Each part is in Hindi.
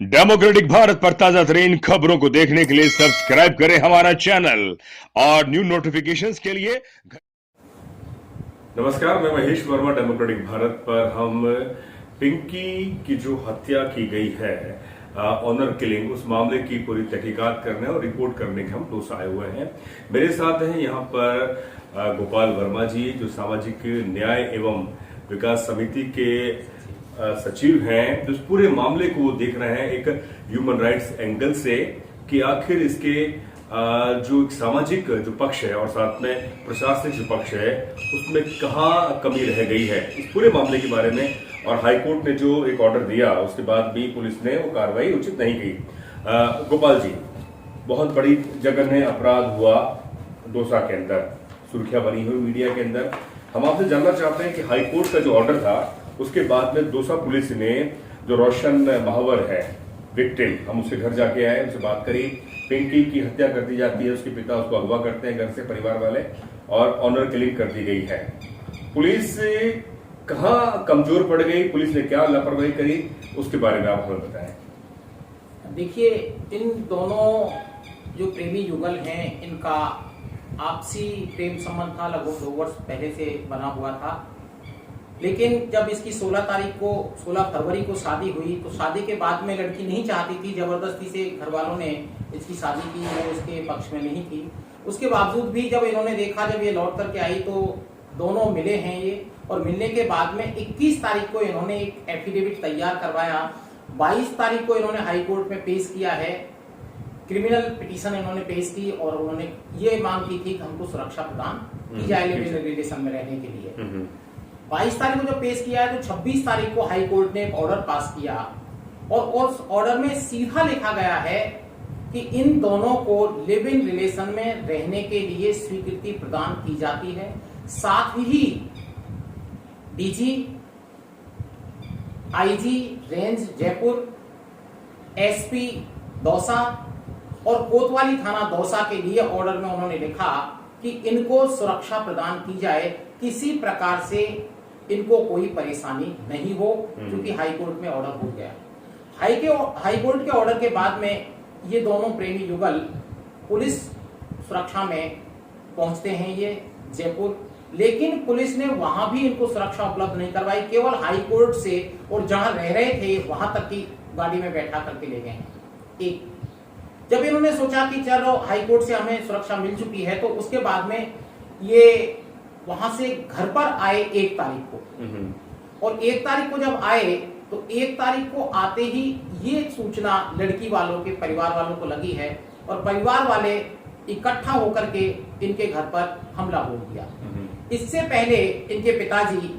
डेमोक्रेटिक भारत पर ताजा तरीन खबरों को देखने के लिए सब्सक्राइब करें हमारा चैनल और न्यू नोटिफिकेशंस के लिए। नमस्कार, मैं महेश वर्मा। डेमोक्रेटिक भारत पर हम पिंकी की जो हत्या की गई है, ऑनर किलिंग, उस मामले की पूरी तहकीकात करने और रिपोर्ट करने के हम दोस्त आए हुए हैं। मेरे साथ हैं यहाँ पर गोपाल वर्मा जी, जो सामाजिक न्याय एवं विकास समिति के सचिव हैं, जो इस पूरे मामले को देख रहे हैं एक ह्यूमन राइट्स एंगल से कि आखिर इसके जो एक सामाजिक जो पक्ष है और साथ में प्रशासनिक जो पक्ष है उसमें कहाँ कमी रह गई है, इस पूरे मामले के बारे में। और हाईकोर्ट ने जो एक ऑर्डर दिया उसके बाद भी पुलिस ने वो कार्रवाई उचित नहीं की। गोपाल जी, बहुत बड़ी जघन्य अपराध हुआ दौसा के अंदर, सुर्खियां बनी हुई मीडिया के अंदर। हम आपसे जानना चाहते हैं कि हाईकोर्ट का जो ऑर्डर था उसके बाद में दौसा पुलिस ने जो रोशन महावर है विक्टिम, हम उसके घर जाके आए, उनसे बात करी। पिंकी की हत्या कर दी जाती है, उसके पिता उसको अगवा करते हैं घर से, परिवार वाले, और ऑनर किलिंग कर दी गई है। पुलिस कहाँ कमजोर पड़ गई, पुलिस ने क्या लापरवाही करी, उसके बारे में आप हमें बताएं। देखिए, इन दोनों जो प्रेमी युगल हैं, इनका आपसी प्रेम संबंध था, लगभग 2 वर्ष पहले से बना हुआ था। लेकिन जब इसकी 16 फरवरी को शादी हुई, तो शादी के बाद में लड़की नहीं चाहती थी, जबरदस्ती से घर वालों ने इसकी शादी की, वो उसके पक्ष में नहीं थी। उसके बावजूद भी जब इन्होंने देखा, जब ये लौट करके आई, तो दोनों मिले हैं ये, और मिलने के बाद में 21 तारीख को इन्होंने एक एफिडेविट तैयार करवाया। 22 तारीख को इन्होंने हाई कोर्ट में पेश किया है, क्रिमिनल पिटीशन इन्होंने पेश की, और उन्होंने ये मांग की थी कि हमको सुरक्षा प्रदान की जाए लिव-इन रिलेशन में रहने के लिए। 22 तारीख को जब पेश किया है, तो 26 तारीख को हाई कोर्ट ने एक ऑर्डर पास किया, और उस ऑर्डर में सीधा लिखा गया है कि इन दोनों को लिव इन रिलेशन में रहने के लिए स्वीकृति प्रदान की जाती है। साथ ही DG, IG range Jaipur, SP Dausa और कोतवाली थाना दौसा के लिए ऑर्डर में उन्होंने लिखा कि इनको सुरक्षा प्रदान की जाए, किसी प्रकार से इनको कोई परेशानी नहीं हो, क्योंकि हाईकोर्ट में ऑर्डर हो गया। हाईकोर्ट के ऑर्डर के बाद में ये दोनों प्रेमी युगल पुलिस सुरक्षा में पहुंचते हैं, ये जयपुर। लेकिन पुलिस ने वहां भी इनको सुरक्षा उपलब्ध नहीं करवाई, केवल हाईकोर्ट से और जहां रह रहे थे वहां तक की गाड़ी में बैठा करके ले गए हैं। एक जब इन्होंने सोचा कि चलो हाईकोर्ट से हमें सुरक्षा मिल चुकी है, तो उसके बाद में ये वहां से घर पर आए 1 तारीख को, और 1 तारीख को जब आए, तो 1 तारीख को आते ही ये सूचना लड़की वालों के परिवार वालों को लगी है, और परिवार वाले इकट्ठा होकर के इनके घर पर हमला बोल दिया। इससे पहले इनके पिताजी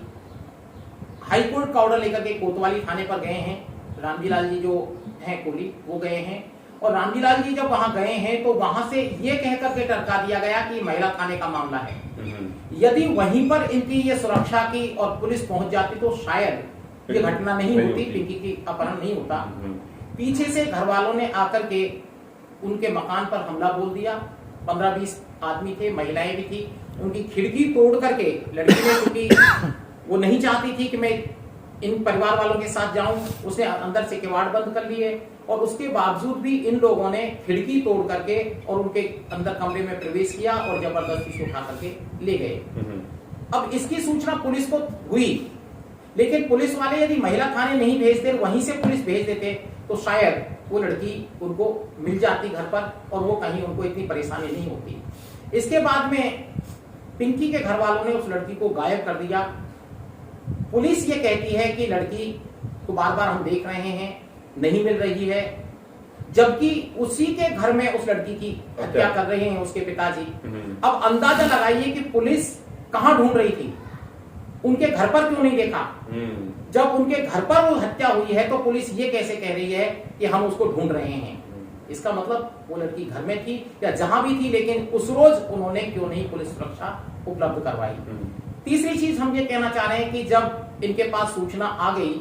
हाईकोर्ट का ऑर्डर लेकर के कोतवाली थाने पर गए हैं, रामजी लाल जी जो हैं कोली, वो गए हैं। और रामजी लाल जी जब वहां गए हैं, तो वहां से ये कहकर के टरका दिया गया कि महिला थाने का मामला है। यदि वहीं पर इनकी ये सुरक्षा की और पुलिस पहुंच जाती, तो शायद ये घटना नहीं होती, पिंकी की अपहरण नहीं होता। पीछे से घर वालों ने आकर के उनके मकान पर हमला बोल दिया। 15-20 आदमी थे, महिलाएं भी थी। उनकी खिड़की तोड़ करके लड़की ने, क्योंकि वो नहीं चाहती थी कि मैं इन परिवार वालों के साथ जाऊं, उसने अंदर से किवाड़ बंद कर लिए, और उसके बावजूद भी इन लोगों ने खिड़की तोड़ करके और उनके अंदर कमरे में प्रवेश किया और जबरदस्ती से उठा करके ले गए। अब इसकी सूचना पुलिस को हुई, लेकिन पुलिस वाले यदि महिला थाने नहीं भेजते, वहीं से पुलिस भेज देते, तो शायद वो लड़की उनको मिल जाती घर पर, और वो कहीं उनको इतनी परेशानी नहीं होती। इसके बाद में पिंकी के घर वालों ने उस लड़की को गायब कर दिया। पुलिस ये कहती है कि लड़की को बार बार हम देख रहे हैं, नहीं मिल रही है, जबकि उसी के घर में उस लड़की की हत्या कर रहे हैं उसके पिताजी। अब अंदाजा लगाइए कि पुलिस कहां ढूंढ रही थी, उनके घर पर क्यों नहीं देखा? जब उनके घर पर वो हत्या हुई है, तो पुलिस ये कैसे कह रही है कि हम उसको ढूंढ रहे हैं? इसका मतलब वो लड़की घर में थी या जहां भी थी, लेकिन उस रोज उन्होंने क्यों नहीं पुलिस सुरक्षा उपलब्ध करवाई? तीसरी चीज हम ये कहना चाह रहे हैं कि जब इनके पास सूचना आ गई,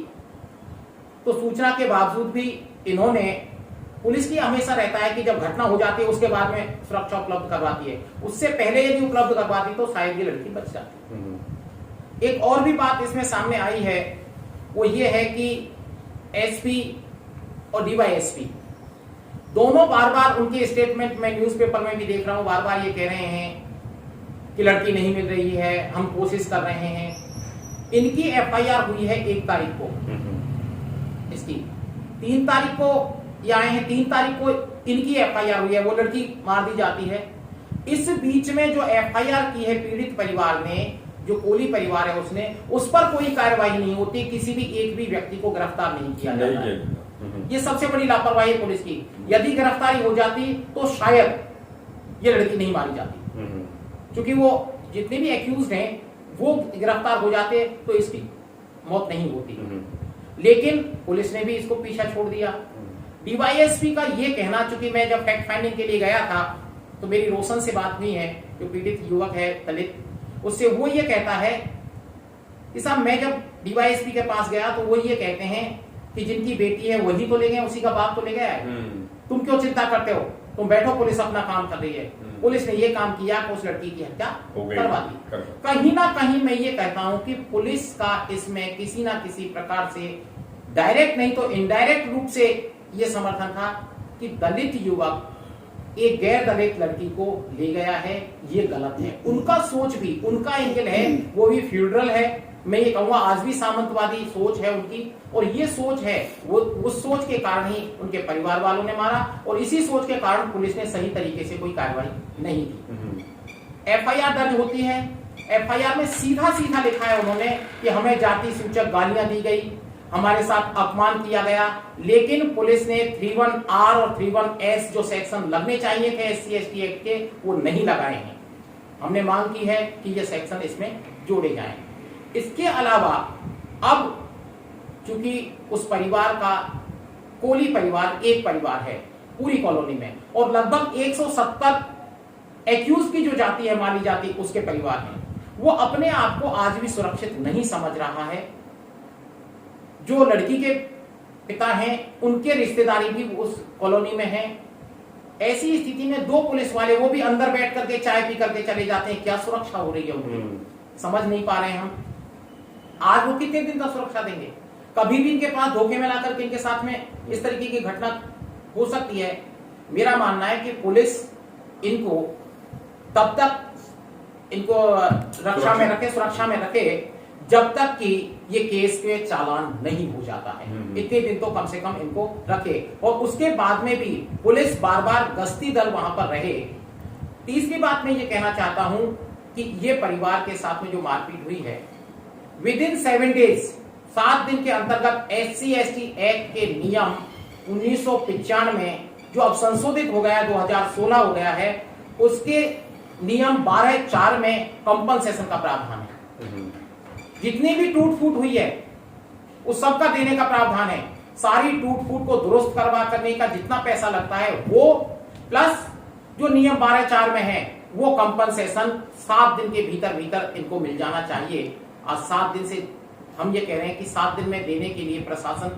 तो सूचना के बावजूद भी इन्होंने, पुलिस की हमेशा रहता है कि जब घटना हो जाती है उसके बाद में सुरक्षा उपलब्ध करवाती है, उससे पहले यदि उपलब्ध करवाती तो शायद ये लड़की बच जाती। एक और भी बात इसमें सामने आई है, वो ये है कि एसपी और डीवाईएसपी दोनों बार बार उनके स्टेटमेंट में न्यूज़पेपर में भी देख रहा हूं, बार बार ये कह रहे हैं कि लड़की नहीं मिल रही है, हम कोशिश कर रहे हैं। इनकी एफआईआर हुई है 1 तारीख को, इसकी 3 तारीख को ये आए हैं, 3 तारीख को इनकी एफआईआर हुई है, वो लड़की मार दी जाती है। इस बीच में जो एफआईआर की है पीड़ित परिवार ने, जो कोहली परिवार है उसने, उस पर कोई कार्रवाई नहीं होती, किसी भी एक भी व्यक्ति को गिरफ्तार नहीं किया जाता है। ये सबसे बड़ी लापरवाही है पुलिस की। यदि गिरफ्तारी हो जाती तो शायद ये लड़की नहीं मारी जाती, क्योंकि वो जितने भी एक्यूज्ड हैं वो गिरफ्तार हो जाते तो इसकी मौत नहीं होती। लेकिन पुलिस ने भी इसको पीछा छोड़ दिया। डीवाईएसपी का ये कहना, चूंकि मैं जब फैक्ट फाइंडिंग के लिए गया था तो मेरी रोशन से बात हुई है, जो पीड़ित युवक है दलित, उससे वो ये कहता है कि साहब मैं जब डीवाईएसपी के पास गया तो वो ये कहते हैं कि जिनकी बेटी है वही तो ले गए, उसी का बाप तो ले गया है, तुम क्यों चिंता करते हो, तुम बैठो, पुलिस अपना काम कर रही है। पुलिस ने ये काम किया कि उस लड़की की हत्या करवा दी। कहीं ना कहीं मैं ये कहता हूं कि पुलिस का इसमें किसी ना किसी प्रकार से डायरेक्ट नहीं तो इनडायरेक्ट रूप से ये समर्थन था कि दलित युवक एक गैर दलित लड़की को ले गया है, ये गलत है। उनका सोच भी, उनका एंगल है, वो भी फ्यूडरल है, मैं ये कहूंगा आज भी सामंतवादी सोच है उनकी, और ये सोच है वो उस सोच के कारण ही उनके परिवार वालों ने मारा, और इसी सोच के कारण पुलिस ने सही तरीके से कोई कार्रवाई नहीं की। एफआईआर दर्ज होती है, एफआईआर में सीधा सीधा लिखा है उन्होंने कि हमें जाति सूचक गालियां दी गई, हमारे साथ अपमान किया गया, लेकिन पुलिस ने 31R और 31S जो सेक्शन लगने चाहिए थे SC/ST एक्ट के, वो नहीं लगाए हैं। हमने मांग की है कि ये सेक्शन इसमें जोड़े जाएं। इसके अलावा अब चूंकि उस परिवार का, कोहली परिवार एक परिवार है पूरी कॉलोनी में, और लगभग 170 एक्यूज की जो जाति है, मानी जाती, उसके परिवार हैं, वो अपने आप को आज भी सुरक्षित नहीं समझ रहा है। जो लड़की के पिता हैं उनके रिश्तेदारी भी उस कॉलोनी में है। ऐसी स्थिति में 2 पुलिस वाले, वो भी अंदर बैठ करके चाय पी करके चले जाते हैं, क्या सुरक्षा हो रही है उनकी, समझ नहीं पा रहे हैं हम। आज वो कितने दिन तक सुरक्षा देंगे? कभी भी इनके पास धोखे में लाकर के इनके साथ में इस तरीके की घटना हो सकती है। मेरा मानना है कि पुलिस इनको तब तक इनको रक्षा में रखे, सुरक्षा में रखे, जब तक कि ये केस के चालान नहीं हो जाता है। इतने दिन तो कम से कम इनको रखे, और उसके बाद में भी पुलिस बार बार गश्ती दल वहां पर रहे। तीसरी बात मैं ये कहना चाहता हूं कि ये परिवार के साथ में जो मारपीट हुई है, विद इन 7 डेज, 7 दिन के अंतर्गत SC/ST एक्ट के नियम 1995 में जो अब संशोधित हो गया, 2016 हो गया है, उसके नियम 12(4) में कंपनसेशन का प्रावधान है। जितनी भी टूट फूट हुई है उस सबका देने का प्रावधान है। सारी टूट फूट को दुरुस्त करने का जितना पैसा लगता है वो, प्लस जो नियम 12(4) में है वो कंपनसेशन 7 दिन के भीतर भीतर इनको मिल जाना चाहिए। आज 7 दिन से हम ये कह रहे हैं कि 7 दिन में देने के लिए प्रशासन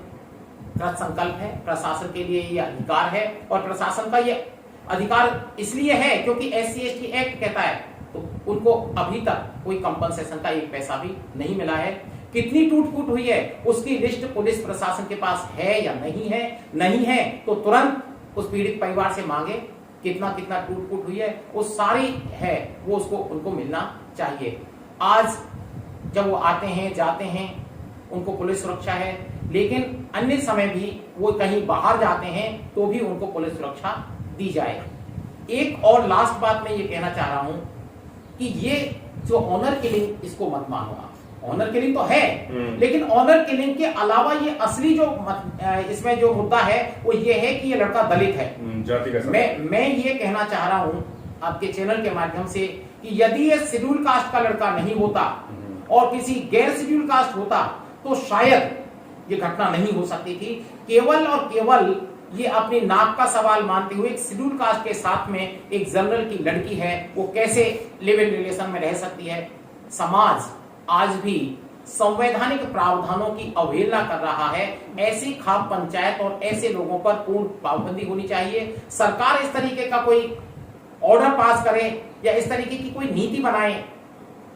का संकल्प है, प्रशासन के लिए ये अधिकार है, और प्रशासन का ये अधिकार इसलिए है क्योंकि SC/ST एक्ट कहता है, तो उनको अभी तक कोई कंपनसेशन का 1 पैसा भी नहीं मिला है। कितनी टूट फूट हुई है उसकी लिस्ट पुलिस प्रशासन के पास है या नहीं है? नहीं है तो तुरंत उस पीड़ित परिवार से मांगे, कितना कितना टूट फूट हुई है, वो सारी है, वो उसको उनको मिलना चाहिए। आज जब वो आते हैं जाते हैं उनको पुलिस सुरक्षा है, लेकिन अन्य समय भी वो कहीं बाहर जाते हैं तो भी उनको पुलिस सुरक्षा दी जाए। एक और लास्ट बात मैं ये कहना चाह रहा हूं कि ये जो ऑनर किलिंग, इसको मत मानो। ऑनर किलिंग तो है, लेकिन ऑनर किलिंग के अलावा ये असली जो इसमें जो मुद्दा है वो ये है कि ये लड़का दलित है। जाति का मैं ये कहना चाह रहा हूं आपके चैनल के माध्यम से कि यदि ये शेड्यूल कास्ट का लड़का नहीं होता और किसी गैर शेड्यूल कास्ट होता तो शायद ये घटना नहीं हो सकती थी। केवल और केवल ये अपनी नाक का सवाल मानते हुए एक शेड्यूल कास्ट के साथ में एक जनरल की लड़की है, वो कैसे लिव इन रिलेशन में रह सकती है? समाज आज भी संवैधानिक प्रावधानों की अवहेलना कर रहा है। ऐसी खाप पंचायत और ऐसे लोगों पर पूर्ण पाबंदी होनी चाहिए। सरकार इस तरीके का कोई ऑर्डर पास करे या इस तरीके की कोई नीति बनाए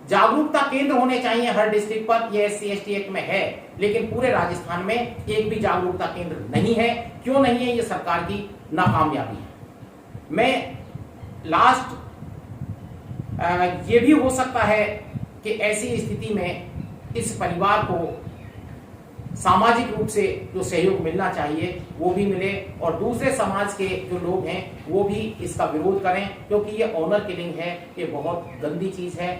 जागरूकता केंद्र होने चाहिए हर डिस्ट्रिक्ट पर, ये SC ST एक्ट में है, लेकिन पूरे राजस्थान में एक भी जागरूकता केंद्र नहीं है। क्यों नहीं है? ये सरकार की नाकामयाबी है। मैं लास्ट ये भी हो सकता है कि ऐसी स्थिति में इस परिवार को सामाजिक रूप से जो सहयोग मिलना चाहिए वो भी मिले, और दूसरे समाज के जो लोग हैं वो भी इसका विरोध करें, क्योंकि ये ऑनर किलिंग है, ये बहुत गंदी चीज है।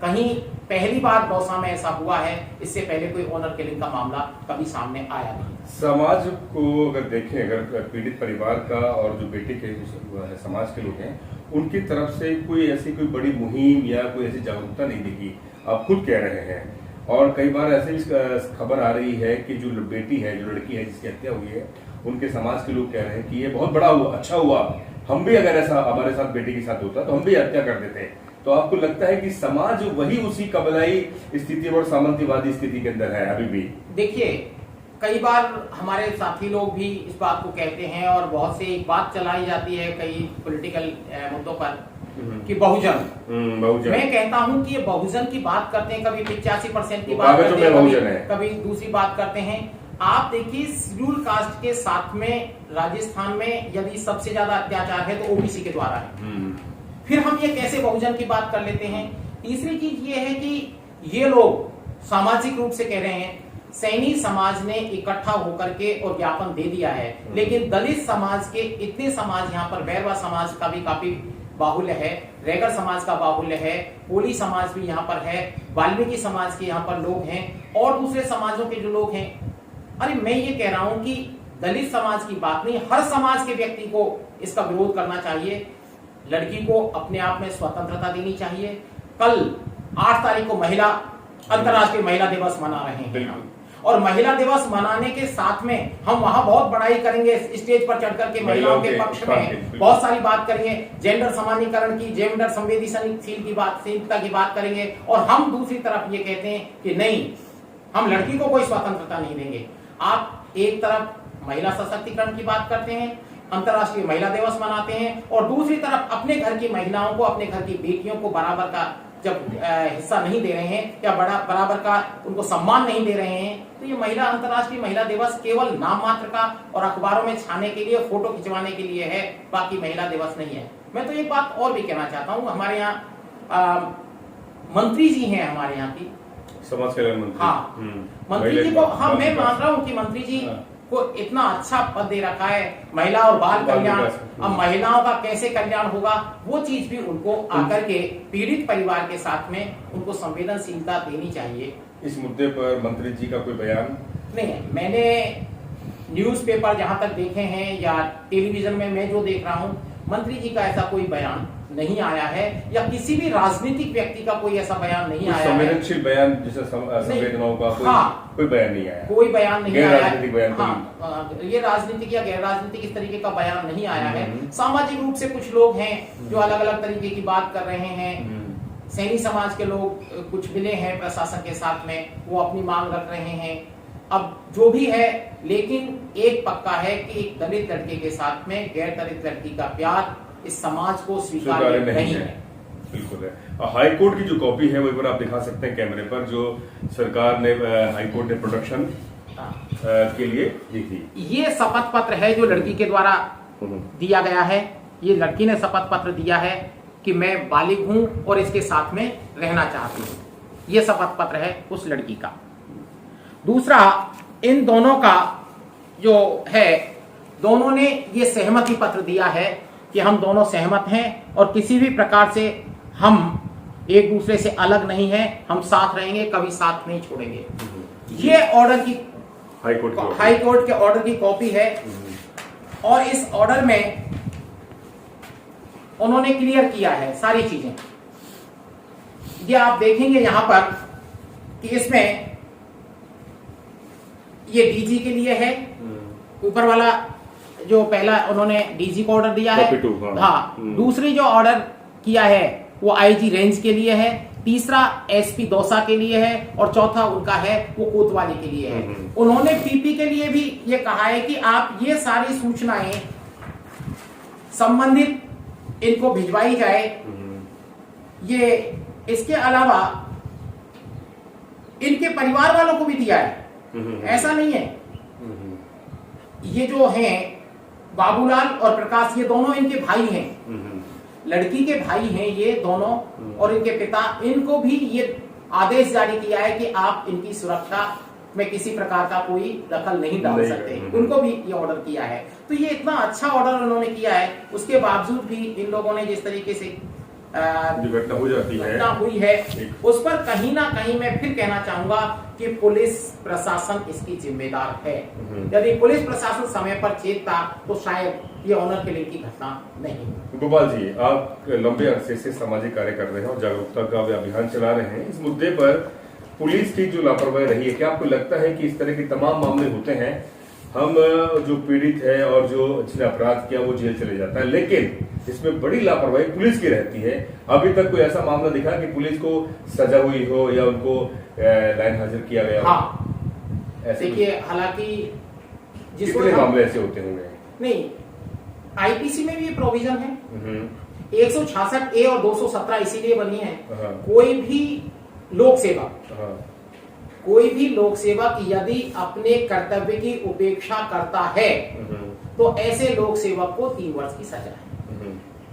कहीं पहली बार दौसा में ऐसा हुआ है, इससे पहले कोई ऑनर किलिंग का मामला कभी सामने आया नहीं। समाज को अगर देखें, अगर पीड़ित परिवार का और जो बेटे के समाज के लोग हैं उनकी तरफ से कोई ऐसी कोई बड़ी मुहिम या कोई ऐसी जागरूकता नहीं दिखी। आप खुद कह रहे हैं, और कई बार ऐसे भी खबर आ रही है कि जो बेटी है, जो लड़की है जिसकी हत्या हुई है, उनके समाज के लोग कह रहे हैं कि ये बहुत बड़ा हुआ, अच्छा हुआ, हम भी अगर ऐसा हमारे साथ बेटी के साथ होता तो हम भी हत्या कर देते। तो आपको लगता है कि समाज वही उसी कबलाई स्थिति और सामंतवादी स्थिति के अंदर है अभी भी? देखिए, कई बार हमारे साथी लोग भी इस बात को कहते हैं, और बहुत से एक बात चलाई जाती है कई पॉलिटिकल मुद्दों पर कि बहुजन। मैं कहता हूं कि ये बहुजन की बात करते हैं, कभी 85% की बात करते हैं, कभी दूसरी बात करते हैं। आप देखिए, शेड्यूल कास्ट के साथ में राजस्थान में यदि सबसे ज्यादा अत्याचार है तो OBC के द्वारा है, फिर हम ये कैसे बहुजन की बात कर लेते हैं? तीसरी चीज ये है कि ये लोग सामाजिक रूप से कह रहे हैं, सैनी समाज ने इकट्ठा होकर के और ज्ञापन दे दिया है, लेकिन दलित समाज के इतने समाज यहाँ पर, बैरवा समाज का भी काफी बाहुल्य है, रैगर समाज का बाहुल्य है, कोली समाज भी यहाँ पर है, वाल्मीकि समाज के यहाँ पर लोग हैं, और दूसरे समाजों के जो लोग हैं। अरे मैं ये कह रहा हूं कि दलित समाज की बात नहीं, हर समाज के व्यक्ति को इसका विरोध करना चाहिए। लड़की को अपने आप में स्वतंत्रता देनी चाहिए। कल 8 तारीख को अंतर्राष्ट्रीय महिला दिवस मना रहे हैं, और महिला दिवस मनाने के साथ में हम वहां बहुत बड़ाई करेंगे, स्टेज पर चढ़कर के महिलाओं के पक्ष में बहुत सारी बात करेंगे, जेंडर समानीकरण की, जेंडर संवेदनशीलता की बात करेंगे, और हम दूसरी तरफ ये कहते हैं कि नहीं, हम लड़की को कोई स्वतंत्रता नहीं देंगे। आप एक तरफ महिला सशक्तिकरण की बात करते हैं, अंतर्राष्ट्रीय महिला दिवस मनाते हैं, और दूसरी तरफ अपने घर की महिलाओं को, अपने घर की बेटियों को बराबर का जब हिस्सा नहीं दे रहे हैं, या बराबर का उनको सम्मान नहीं दे रहे हैं, तो ये अंतर्राष्ट्रीय महिला दिवस केवल नाम मात्र का और अखबारों में छाने के लिए, फोटो खिंचवाने के लिए है, बाकी महिला दिवस नहीं है। मैं तो एक बात और भी कहना चाहता हूँ, हमारे यहाँ मंत्री जी हैं, हमारे यहाँ की समाज कल्याण मंत्री, हाँ, मंत्री जी को, हाँ, मैं मान रहा हूँ कि मंत्री जी को इतना अच्छा पद दे रखा है, महिला और बाल कल्याण। अब महिलाओं का कैसे कल्याण होगा, वो चीज भी उनको आकर के पीड़ित परिवार के साथ में उनको संवेदनशीलता देनी चाहिए। इस मुद्दे पर मंत्री जी का कोई बयान नहीं है। मैंने न्यूज़पेपर जहां तक देखे हैं या टेलीविजन में मैं जो देख रहा हूं, मंत्री जी का ऐसा कोई बयान नहीं आया है, या किसी भी राजनीतिक व्यक्ति का कोई ऐसा बयान नहीं आया है। संवेदनशील बयान जैसे संवेदनाओं का कोई बयान नहीं आया, कोई बयान नहीं आया। राजनीतिक बयान, हाँ, ये राजनीतिक या गैर राजनीतिक इस तरीके का बयान नहीं आया है। सामाजिक रूप से कुछ लोग हैं जो अलग अलग तरीके की बात कर रहे हैं। सैनी समाज के लोग कुछ मिले हैं प्रशासन के साथ में, वो अपनी मांग रख रहे हैं। अब जो भी है, लेकिन एक पक्का है कि एक दलित लड़के के साथ में गैर दलित लड़की का प्यार इस समाज को स्वीकार्य नहीं है। बिल्कुल है। हाई कोर्ट की जो कॉपी है वो एक बार आप दिखा सकते हैं कैमरे पर, जो सरकार ने हाई कोर्ट ने प्रोडक्शन के लिए दी थी। ये शपथ पत्र है जो लड़की के द्वारा दिया गया है। ये लड़की ने शपथ पत्र दिया है कि मैं बालिग हूं और इसके साथ में रहना चाहती हूँ। ये शपथ पत्र है उस लड़की का। दूसरा, इन दोनों का जो है, दोनों ने ये सहमति पत्र दिया है कि हम दोनों सहमत हैं और किसी भी प्रकार से हम एक दूसरे से अलग नहीं हैं, हम साथ रहेंगे, कभी साथ नहीं छोड़ेंगे। ये ऑर्डर की हाई कोर्ट के ऑर्डर की कॉपी है, और इस ऑर्डर में उन्होंने क्लियर किया है सारी चीजें। ये आप देखेंगे यहां पर कि इसमें ये डीजी के लिए है, ऊपर वाला जो पहला उन्होंने डीजी को ऑर्डर दिया है। हाँ, दूसरी जो ऑर्डर किया है वो आईजी रेंज के लिए है, तीसरा एसपी दौसा के लिए है, और चौथा उनका है वो कोतवाली के लिए है। उन्होंने पीपी के लिए भी ये कहा है कि आप ये सारी सूचनाएं संबंधित इनको भिजवाई जाए। ये इसके अलावा इनके परिवार वालों को भी दिया है, ऐसा नहीं है। ये जो हैं बाबूलाल और प्रकाश, ये दोनों इनके भाई हैं, लड़की के भाई हैं ये दोनों, और इनके पिता, इनको भी ये आदेश जारी किया है कि आप इनकी सुरक्षा में किसी प्रकार का कोई दखल नहीं डाल सकते, उनको भी ये ऑर्डर किया है। तो ये इतना अच्छा ऑर्डर उन्होंने किया है, उसके बावजूद भी इन लोगों ने जिस तरीके से घटना हो जाती है, घटना हुई है, उस पर कहीं ना कहीं मैं फिर कहना चाहूंगा कि पुलिस प्रशासन इसकी जिम्मेदार है। यदि पुलिस प्रशासन समय पर चेतता तो शायद ये ऑनर किलिंग की घटना नहीं। गोपाल जी, आप लंबे अरसे से सामाजिक कार्य कर रहे हैं और जागरूकता का अभियान चला रहे हैं। इस मुद्दे पर पुलिस की जो लापरवाही रही है, क्या आपको लगता है कि इस तरह के तमाम मामले होते हैं, हम जो पीड़ित है और जो जिसने अपराध किया वो जेल चले जाता है, लेकिन इसमें बड़ी लापरवाही पुलिस की रहती है? अभी तक कोई ऐसा मामला दिखा कि पुलिस को सजा हुई हो या उनको लाइन हाजिर किया गया हो? हाँ, देखिए, हालांकि कितने मामले ऐसे होते होंगे? नहीं, आईपीसी में भी प्रोविजन है, 166A और 217 इसीलिए बनी है। कोई भी लोक सेवक यदि अपने कर्तव्य की उपेक्षा करता है तो ऐसे लोक सेवक को 3 वर्ष की सजा है,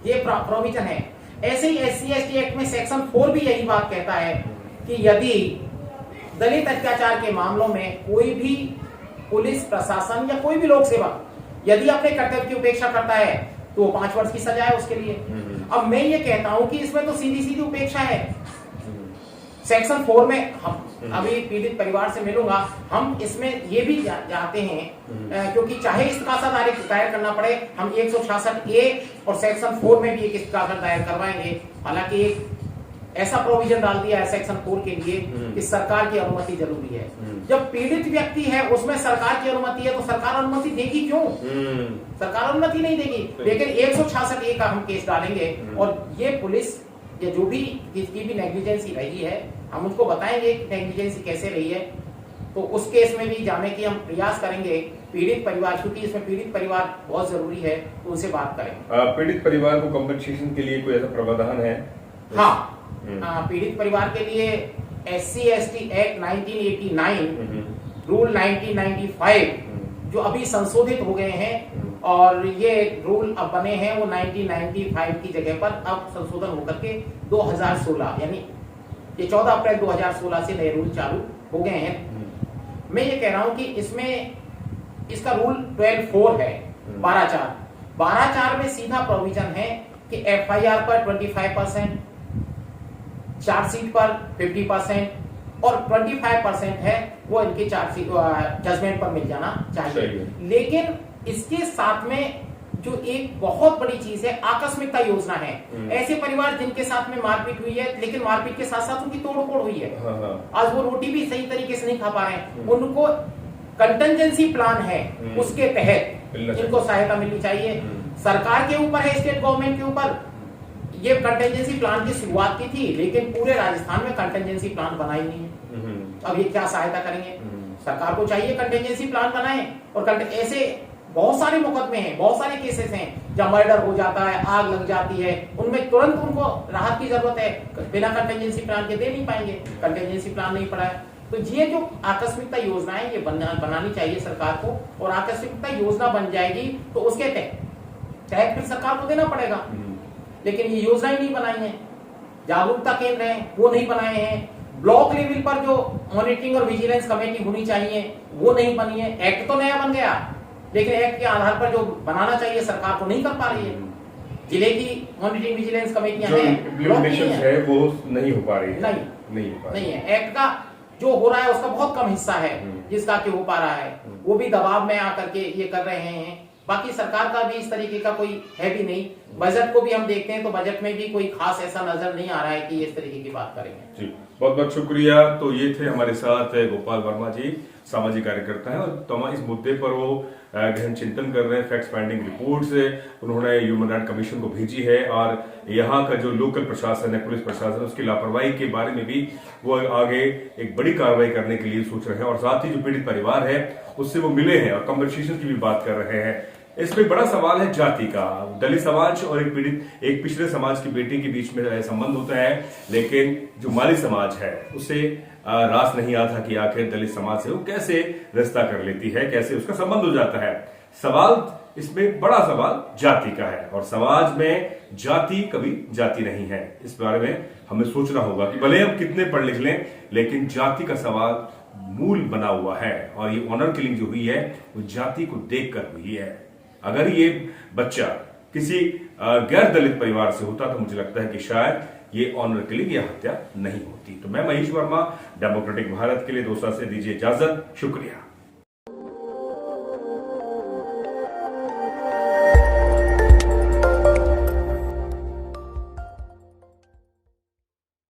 ये प्रोविजन है। ऐसे ही SC/ST एक्ट में सेक्शन 4 भी यही बात कहता है कि यदि दलित अत्याचार के मामलों में कोई भी पुलिस प्रशासन या कोई भी लोक सेवक यदि अपने कर्तव्य की उपेक्षा करता है तो 5 वर्ष की सजा है उसके लिए। अब मैं ये कहता हूं कि इसमें तो सीधी सीधी उपेक्षा है। सेक्शन 4 में हम अभी पीड़ित परिवार से मिलूंगा, हम इसमें ये भी जाते हैं क्योंकि चाहे इस्तकासा दायर करना पड़े, हम 166A और सेक्शन 4 में भी एक इस्तकासा दायर करवाएंगे। हालांकि एक ऐसा प्रोविजन डाल दिया है सेक्शन 4 के लिए कि सरकार की अनुमति जरूरी है। जब पीड़ित व्यक्ति है उसमें सरकार की अनुमति है तो सरकार अनुमति देगी क्यों? सरकार अनुमति नहीं देगी, लेकिन 166A का हम केस डालेंगे और ये पुलिस या जो भी जिसकी भी नेग्लिजेंसी रही है हम उसको बताएंगे कि नेग्लिजेंसी कैसे रही है, तो उस केस में भी जाने की हम प्रयास करेंगे। पीड़ित परिवार, क्योंकि इसमें पीड़ित परिवार बहुत जरूरी है, तो उनसे बात करेंगे। पीड़ित परिवार को कंपनसेशन के लिए कोई ऐसा प्रावधान है? हाँ, पीड़ित परिवार के लिए SC/ST एक्ट 1989, रूल 1995 जो अभी संशोधित हो गए हैं और ये रूल अब बने हैं वो 1995 की जगह पर अब संशोधन होकर के 2016 यानी ये 14 अप्रैल 2016 से नए रूल चालू हो गए हैं। मैं ये कह रहा हूं कि इसमें इसका रूल 12(4) है, 12(4) में सीधा प्रोविजन है कि FIR पर 25%, चार्जशीट पर 50% और 25% है वो इनकी चार्जशीट जजमेंट पर मिल जाना चाहिए। लेकिन इसके साथ में जो एक बहुत बड़ी चीज है, आकस्मिकता योजना है। ऐसे परिवार जिनके साथ में मारपीट हुई है लेकिन मारपीट के साथ साथ उनकी तोड़फोड़ हुई है, आज वो रोटी भी सही तरीके से नहीं खा पा रहे हैं, उनको कंटिजेंसी प्लान है उसके तहत इनको सहायता मिलनी चाहिए। सरकार के ऊपर है, स्टेट गवर्नमेंट के ऊपर ये कंटिजेंसी प्लान की शुरुआत की थी, लेकिन पूरे राजस्थान में कंटिजेंसी प्लान बना ही नहीं है। अब ये क्या सहायता करेंगे? सरकार को चाहिए कंटिजेंसी प्लान बनाए। और ऐसे बहुत सारे मुकदमे हैं, बहुत सारे केसेस हैं जब मर्डर हो जाता है, आग लग जाती है, उनमें तुरंत उनको राहत की जरूरत है, बिना कंटिजेंसी प्लान के दे नहीं पाएंगे, कंटिजेंसी प्लान नहीं पड़ा है। तो ये जो आकस्मिकता योजनाएं ये बनानी चाहिए सरकार को, और आकस्मिकता योजना बन जाएगी तो उसके तहत फिर सरकार को देना पड़ेगा। लेकिन ये योजनाएं नहीं बनाई है, जागरूकता केंद्र हैं वो नहीं बनाए हैं, ब्लॉक लेवल पर जो मॉनिटरिंग और विजिलेंस कमेटी होनी चाहिए वो नहीं बनी है। एक्ट तो नया बन गया लेकिन एक्ट के आधार पर जो बनाना चाहिए सरकार को नहीं कर पा रही है। जिले की मॉनिटरिंग विजिलेंस कमेटियां है वो नहीं हो पा रही है, नहीं है। एक्ट का जो हो रहा है उसका बहुत कम हिस्सा है जिसका कि हो पा रहा है, वो भी दबाव में आकर के ये कर रहे हैं। बाकी सरकार का भी इस तरीके का कोई है भी नहीं। बजट को भी हम देखते हैं तो बजट में भी कोई खास ऐसा नजर नहीं आ रहा है कि इस तरीके की बात करेंगे। जी, बहुत बहुत शुक्रिया। तो ये थे हमारे साथ गोपाल वर्मा जी, सामाजिक कार्यकर्ता हैं और इस मुद्दे पर वो गहन चिंतन कर रहे हैं। फैक्ट फाइंडिंग रिपोर्ट्स उन्होंने ह्यूमन राइट कमीशन को भेजी है और यहाँ का जो लोकल प्रशासन है, पुलिस प्रशासन, उसकी लापरवाही के बारे में भी वो आगे एक बड़ी कार्रवाई करने के लिए सोच रहे हैं। और साथ ही जो पीड़ित परिवार है उससे वो मिले हैं और कंपनसेशन की भी बात कर रहे हैं इसमें बड़ा सवाल है जाति का। दलित समाज और एक पिछड़े समाज की बेटी के बीच में संबंध होता है, लेकिन जो माली समाज है उसे रास नहीं आता कि आखिर दलित समाज से वो कैसे रिश्ता कर लेती है, कैसे उसका संबंध हो जाता है। सवाल इसमें बड़ा सवाल जाति का है, और समाज में जाति कभी जाति नहीं है। इस बारे में हमें सोचना होगा कि भले हम कितने पढ़ लिख लें, लेकिन जाति का सवाल मूल बना हुआ है, और ये ऑनर किलिंग जो हुई है वो जाति को देखकर हुई है। अगर ये बच्चा किसी गैर दलित परिवार से होता तो मुझे लगता है कि शायद ये ऑनर किलिंग या हत्या नहीं होती। तो मैं महेश वर्मा, डेमोक्रेटिक भारत के लिए दौसा से दीजिए इजाजत। शुक्रिया।